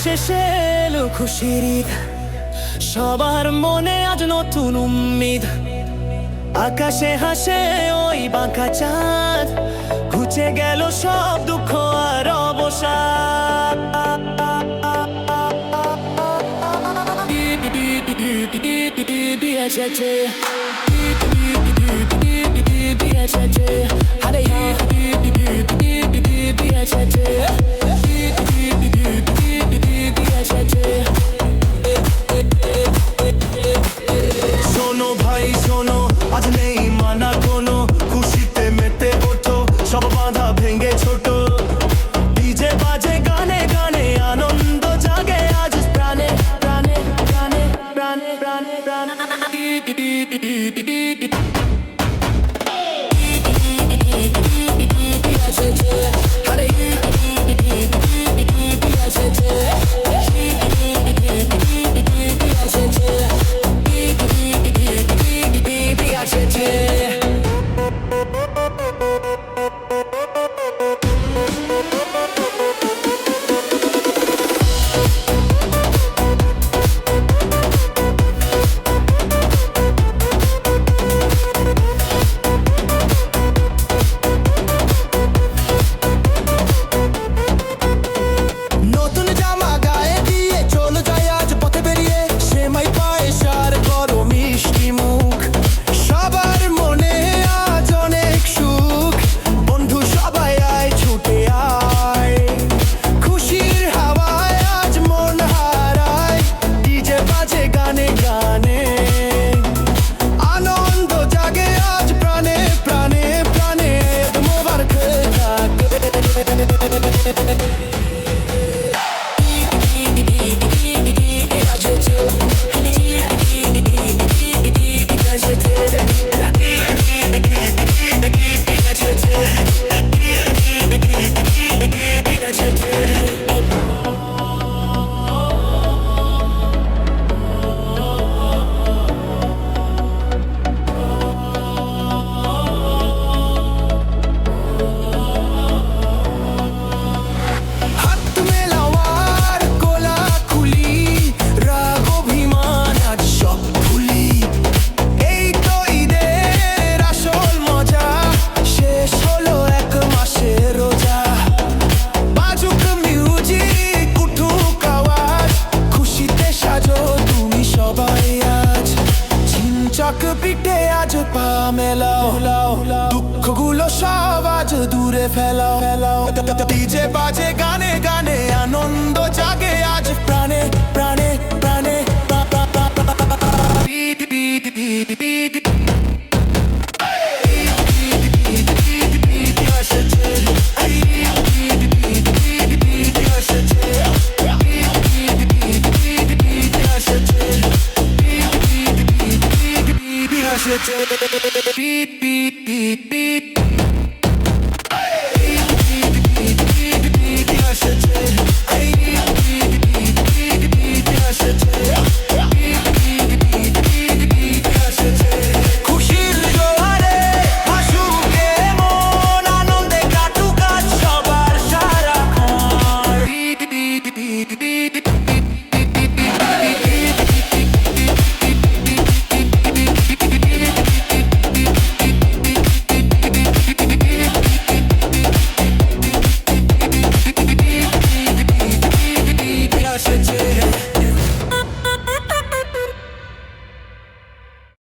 শেষে এলো খুশির ঈদ, সবার মনে আজ নতুন উম্মিদ। আকাশে হাসে ওই বাঁকা চাঁদ, ঘুচে গেল সব দুঃখ আর অবসাদ। ঈদ এসেছে, ঈদ এসেছে, আরে ঈদ এসেছে, ঈদ এসেছে। শোনো ভাই শোনো, আজ নেই মানা কোনো, খুশিতে মেতে ওঠো, সব বাধা ভেঙে ছোট। ডিজে বাজে গানে গানে, আনন্দ জাগে আজ প্রাণে প্রাণে প্রাণে প্রাণে প্রাণে প্রাণে। পিঠে আজ পা মেলাও, দুঃখগুলো সব আজ দূরে ফেলাও ফেলাও। ডিজে বাজে গানে গানে, আনন্দ জাগে আজ প্রাণে প্রাণে প্রাণে। Beat, beat, beat, beat.